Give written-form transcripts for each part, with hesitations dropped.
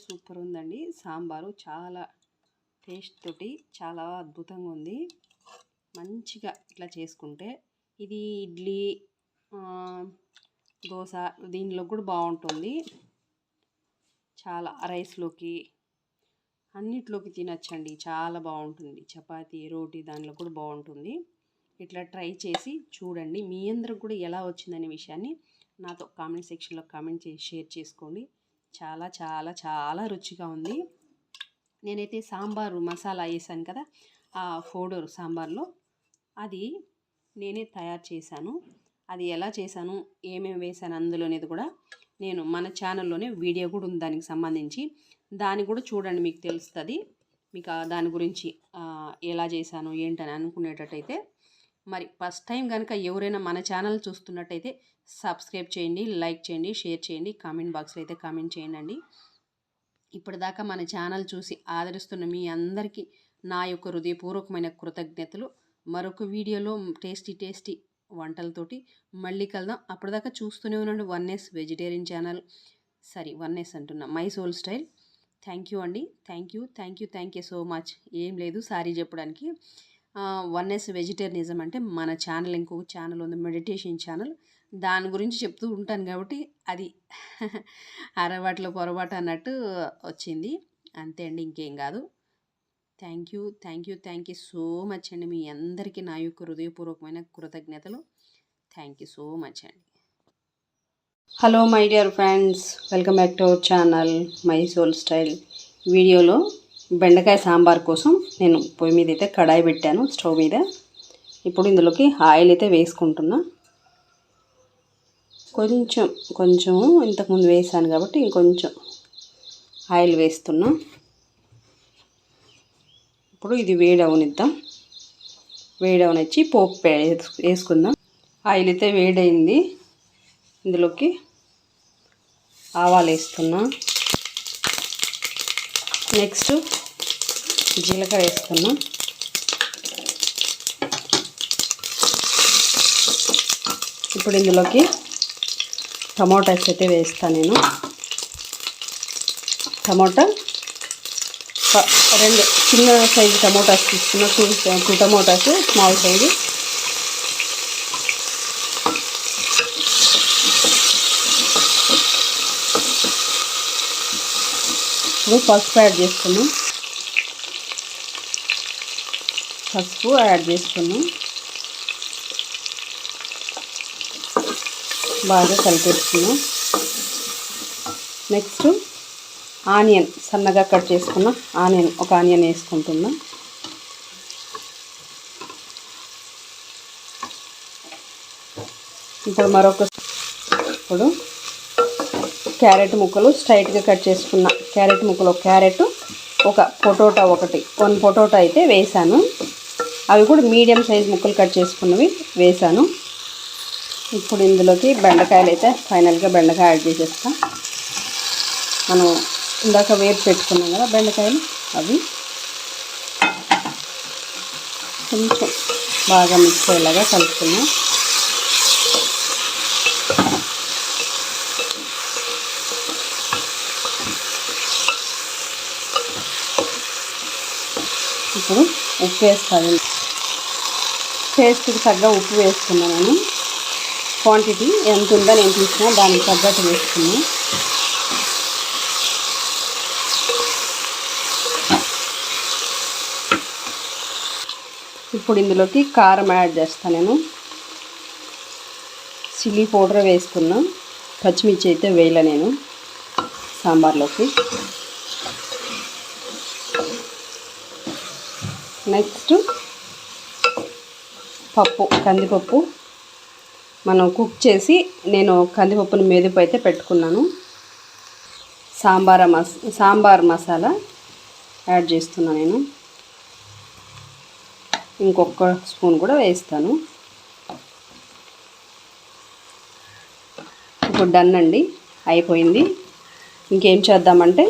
Super ఉందండి. సాంబారు చాలా taste తోటి చాలా అద్భుతంగా ఉంది. మంచిగా ఇట్లా చేసుకుంటే ఇది ఇడ్లీ, దోశ దీనిలో కూడా బాగుంటుంది. చాలా రైస్లోకి అన్నిట్లోకి తినచ్చండి. చాలా బాగుంటుంది. చపాతీ, రోటీ దానిలో కూడా బాగుంటుంది. ఇట్లా ట్రై చేసి చూడండి. మీ అందరికి కూడా ఎలా వచ్చిందనే విషయాన్ని నాతో కామెంట్ సెక్షన్లో కామెంట్ చేసి షేర్ చేసుకోండి. చాలా చాలా చాలా రుచిగా ఉంది. నేనైతే సాంబారు మసాలా వేసాను కదా, ఆ ఫోడూరు సాంబార్లో అది నేనే తయారు చేశాను. అది ఎలా చేశాను, ఏమేమి వేసాను అందులో అనేది కూడా నేను మన ఛానల్లోనే వీడియో కూడా ఉంది దానికి సంబంధించి. దాన్ని కూడా చూడండి, మీకు తెలుస్తుంది. మీకు దాని గురించి ఎలా చేశాను ఏంటని అనుకునేటట్టయితే మరి ఫస్ట్ టైం కనుక ఎవరైనా మన ఛానల్ చూస్తున్నట్టయితే సబ్స్క్రైబ్ చేయండి, లైక్ చేయండి, షేర్ చేయండి, కామెంట్ బాక్స్లో అయితే కామెంట్ చేయండి. ఇప్పటిదాకా మన ఛానల్ చూసి ఆదరిస్తున్న మీ అందరికీ నా యొక్క హృదయపూర్వకమైన కృతజ్ఞతలు. మరొక వీడియోలో టేస్టీ వంటలతోటి మళ్ళీ కలుద్దాం. అప్పటిదాకా చూస్తూనే ఉండండి 1S వెజిటేరియన్ ఛానల్. సరే 1S అంటున్నా, my soul style. Thank you అండి. Thank you so much. ఏం లేదు సారీ చెప్పడానికి. 1S వెజిటేరియనిజం అంటే మన ఛానల్ ఇంకొక ఛానల్ ఉంది, మెడిటేషన్ ఛానల్. దాని గురించి చెప్తూ ఉంటాను కాబట్టి అది అరవాట్లో పొరపాటు అన్నట్టు వచ్చింది అంతే అండి, ఇంకేం కాదు. థ్యాంక్ యూ సో మచ్ అండి. మీ అందరికీ నా యొక్క హృదయపూర్వకమైన కృతజ్ఞతలు. థ్యాంక్ యూ సో మచ్ అండి. Hello my dear friends, welcome back to our channel my soul style. వీడియోలో బెండకాయ సాంబార్ కోసం నేను పొయ్యి మీద అయితే కడాయి పెట్టాను, స్టవ్ మీద. ఇప్పుడు ఇందులోకి ఆయిల్ అయితే వేసుకుంటున్నా. కొంచెం ఇంతకుముందు వేసాను కాబట్టి ఇంకొంచెం ఆయిల్ వేస్తున్నా. ఇప్పుడు ఇది వేడవనిద్దాం. వేడవనిచ్చి పోపు వేసుకుందాం. ఆయిల్ అయితే వేడైంది. ఇందులోకి ఆవాలు వేస్తున్నా. నెక్స్ట్ జీలకర్ర వేస్తున్నా. ఇప్పుడు ఇందులోకి టమోటాస్ అయితే వేస్తాను నేను. టమోటా 2 చిన్న సైజు టమోటాస్ తీసుకున్నా, 2 టమోటాస్ స్మాల్ సైజు. ఇప్పుడు పసుపు యాడ్ చేసుకున్నాం. బాగా కలిపేసుకున్నాం. నెక్స్ట్ ఆనియన్, సన్నగా కట్ చేసుకున్న ఒక ఆనియన్ వేసుకుంటున్నా. ఇప్పుడు క్యారెట్ ముక్కలు స్ట్రైట్గా కట్ చేసుకున్న క్యారెట్ ముక్కలు, ఒక క్యారెట్, ఒక పొటాటో, 1 పొటాటో అయితే వేసాను. అవి కూడా మీడియం సైజ్ ముక్కలు కట్ చేసుకున్నవి వేసాను. ఇప్పుడు ఇందులోకి బెండకాయలు అయితే ఫైనల్గా బెండకాయ యాడ్ చేసేస్తా. మనం ఇందాక వేపు పెట్టుకున్నాం కదా బెండకాయలు, అవి కొంచెం బాగా మిక్స్ అయ్యేలాగా కలుపుకున్నాం. ఇప్పుడు ఉప్పు వేస్తాను. టేస్ట్కి తగ్గ ఉప్పు వేసుకున్నాను నేను. క్వాంటిటీ ఎంత ఉందో నేను తీసుకున్నా, దానికి తగ్గట్టు వేసుకున్నాను. ఇప్పుడు ఇందులోకి కారం యాడ్ చేస్తాను నేను. చిల్లీ పౌడర్ వేసుకున్నా. పచ్చిమిర్చి అయితే వేయలే నేను సాంబార్లోకి. నెక్స్ట్ కందిపప్పు మనం కుక్ చేసి నేను కందిపప్పుని మెదుపు అయితే పెట్టుకున్నాను. సాంబార్ మసాలా యాడ్ చేస్తున్నాను నేను. ఇంకొక స్పూన్ కూడా వేస్తాను. ఇప్పుడు డన్ అండి, అయిపోయింది. ఇంకేం చేద్దామంటే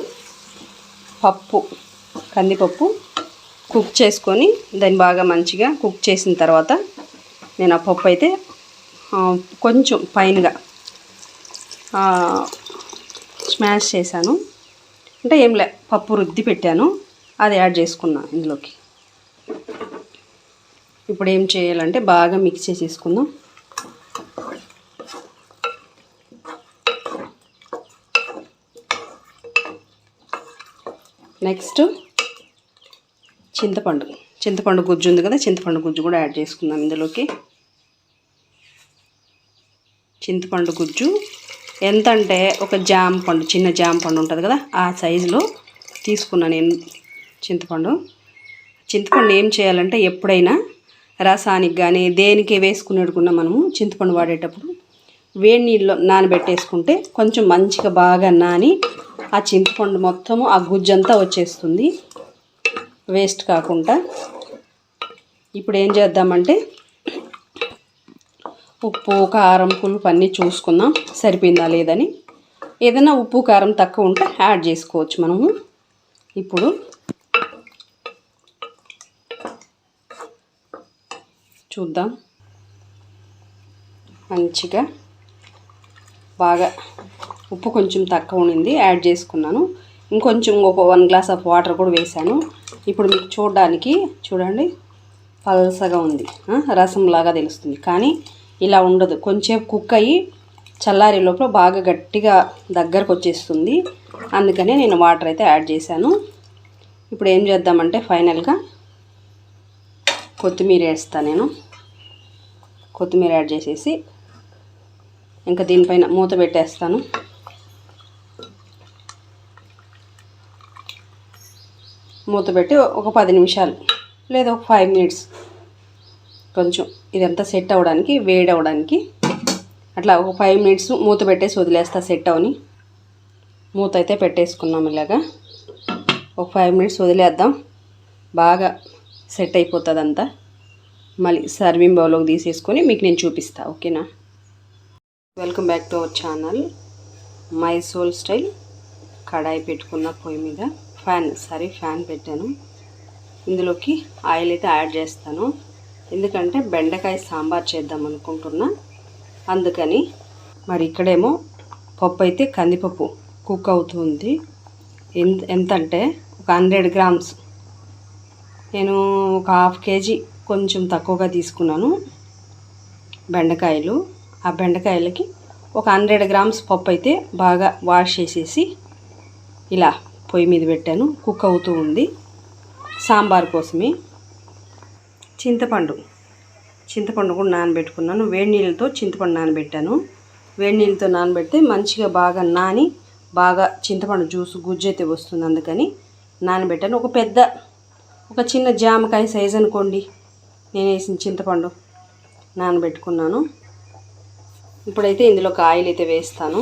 కందిపప్పు కుక్ చేసుకొని దాన్ని బాగా మంచిగా కుక్ చేసిన తర్వాత నేను ఆ పప్పు అయితే కొంచెం ఫైన్గా స్మాష్ చేశాను. అంటే ఏం లే, పప్పు రుద్ది పెట్టాను, అది యాడ్ చేసుకున్నాను ఇందులోకి. ఇప్పుడు ఏం చేయాలంటే బాగా మిక్స్ చేసేసుకుందాం. నెక్స్ట్ చింతపండు గుజ్జు ఉంది కదా, చింతపండు గుజ్జు కూడా యాడ్ చేసుకుందాం ఇందులోకి. చింతపండు గుజ్జు ఎంత అంటే ఒక జామ పండు, చిన్న జామ పండు ఉంటుంది కదా, ఆ సైజులో తీసుకున్నాను నేను చింతపండు. ఏం చేయాలంటే ఎప్పుడైనా రసానికి కానీ దేనికి వేసుకునేటుకున్నా మనము చింతపండు వాడేటప్పుడు వేడి నీళ్ళలో నానబెట్టేసుకుంటే కొంచెం మంచిగా బాగా నాని ఆ చింతపండు మొత్తము ఆ గుజ్జంతా వచ్చేస్తుంది, వేస్ట్ కాకుండా. ఇప్పుడు ఏం చేద్దామంటే ఉప్పు కారం పులుపు అన్నీ చూసుకుందాం సరిపోయిందా లేదని. ఏదైనా ఉప్పు కారం తక్కువ ఉంటే యాడ్ చేసుకోవచ్చు మనము. ఇప్పుడు చూద్దాం. మంచిగా బాగా ఉప్పు కొంచెం తక్కువ ఉండింది, యాడ్ చేసుకున్నాను. ఇంకొంచెం ఒక 1 గ్లాస్ ఆఫ్ వాటర్ కూడా వేసాను. ఇప్పుడు మీకు చూడండి పల్సగా ఉంది, రసంలాగా తెలుస్తుంది. కానీ ఇలా ఉండదు, కొంచెం కుక్ అయ్యి చల్లారే లోపల బాగా గట్టిగా దగ్గరకు వచ్చేస్తుంది. అందుకనే నేను వాటర్ అయితే యాడ్ చేశాను. ఇప్పుడు ఏం చేద్దామంటే ఫైనల్గా కొత్తిమీర వేస్తాను నేను. కొత్తిమీర యాడ్ చేసేసి ఇంకా దీనిపైన మూత పెట్టేస్తాను. మూత పెట్టి ఒక 10 నిమిషాలు లేదా ఒక 5 మినిట్స్ కొంచెం ఇదంతా సెట్ అవ్వడానికి, వేడి అవ్వడానికి అట్లా ఒక 5 మినిట్స్ మూత పెట్టేసి వదిలేస్తా సెట్ అవని. మూత అయితే పెట్టేసుకున్నాం. ఇలాగా ఒక 5 మినిట్స్ వదిలేద్దాం, బాగా సెట్ అయిపోతుంది అంతా. మళ్ళీ సర్వింగ్ బౌల్లోకి తీసేసుకొని మీకు నేను చూపిస్తా, ఓకేనా. Welcome back to our channel my soul style. కడాయి పెట్టుకున్న పొయ్యి మీద ఫ్యాన్ పెట్టాను. ఇందులోకి ఆయిల్ అయితే యాడ్ చేస్తాను, ఎందుకంటే బెండకాయ సాంబార్ చేద్దాం అనుకుంటున్నా, అందుకని. మరి ఇక్కడేమో పప్పు అయితే కందిపప్పు కుక్ అవుతుంది. ఎంత అంటే ఒక 100 గ్రామ్స్. నేను ఒక 1/2 కేజీ కొంచెం తక్కువగా తీసుకున్నాను బెండకాయలు. ఆ బెండకాయలకి ఒక 100 గ్రామ్స్ పప్పు అయితే బాగా వాష్ చేసేసి ఇలా పొయ్యి మీద పెట్టాను, కుక్ అవుతూ ఉంది. సాంబార్ కోసమే చింతపండు కూడా నానబెట్టుకున్నాను. వేడి నీళ్ళతో చింతపండు నానబెట్టాను. వేడి నీళ్ళతో నానబెడితే మంచిగా బాగా నాని బాగా చింతపండు జ్యూస్ గుజ్జు అయితే వస్తుంది, అందుకని నానబెట్టాను. ఒక చిన్న జామకాయ సైజ్ అనుకోండి నేను వేసిన చింతపండు నానబెట్టుకున్నాను. ఇప్పుడైతే ఇందులోకి ఆయిల్ అయితే వేస్తాను.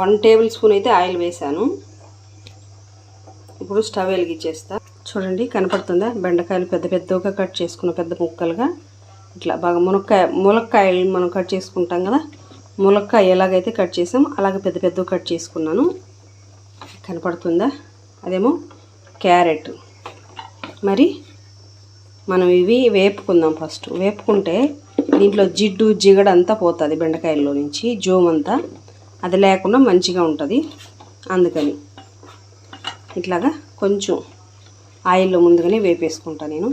వన్ టేబుల్ స్పూన్ అయితే ఆయిల్ వేసాను. ఇప్పుడు స్టవ్ వెలిగించేస్తా. చూడండి కనపడుతుందా, బెండకాయలు పెద్దగా కట్ చేసుకున్న పెద్ద ముక్కలుగా. ఇట్లా బాగా ములక్కాయలు మనం కట్ చేసుకుంటాం కదా, ములక్కాయ ఎలాగైతే కట్ చేసామో అలాగే పెద్దగా కట్ చేసుకున్నాను. కనపడుతుందా, అదేమో క్యారెట్. మరి మనం ఇవి వేపుకుందాం. ఫస్ట్ వేపుకుంటే దీంట్లో జిడ్డు జిగడు అంతా పోతుంది, బెండకాయల్లో నుంచి జోమంతా అది లేకుండా మంచిగా ఉంటుంది. అందుకని ఇట్లాగా కొంచెం ఆయిల్లో ముందుగానే వేపేసుకుంటాను నేను.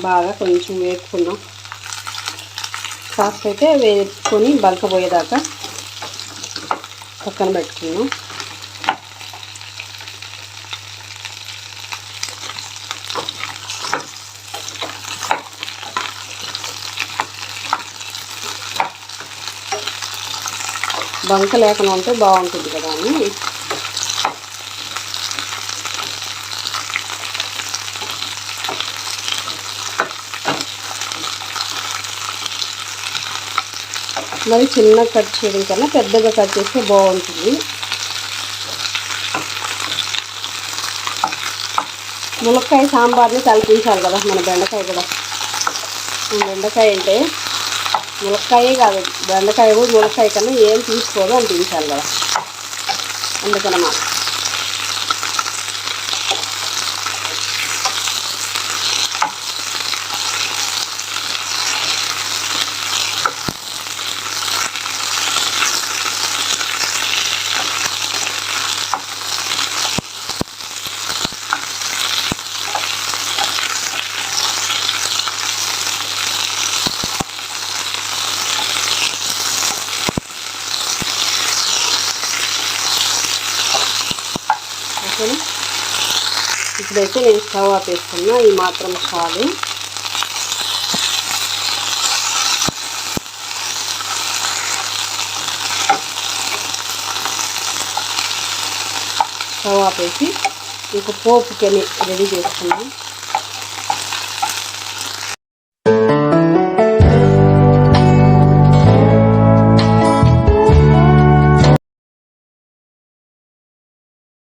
బాగా కొంచెం వేపుకున్నాం. కాస్త అయితే వేపుకొని బలకపోయేదాకా పక్కన పెట్టుకున్నాం. బంక లేకుండా ఉంటే బాగుంటుంది కదా అని మరి చిన్నగా కట్ చేయడం కన్నా పెద్దగా కట్ చేస్తే బాగుంటుంది. ములక్కాయ సాంబార్ని కలిపించాలి కదా మన బెండకాయ కూడా. బెండకాయ అంటే ములక్కాయే కాదు, బెండకాయ కూడా ములక్కాయ కన్నా ఏం తీసుకోదు అనిపించాలి కదా, అందుకనమాట. ఇప్పుడైతే నేను స్టవ్ ఆపేస్తున్నా, ఈ మాత్రం చాలు. స్టవ్ ఆపేసి ఇంక పోపుకి రెడీ చేసుకున్నాం.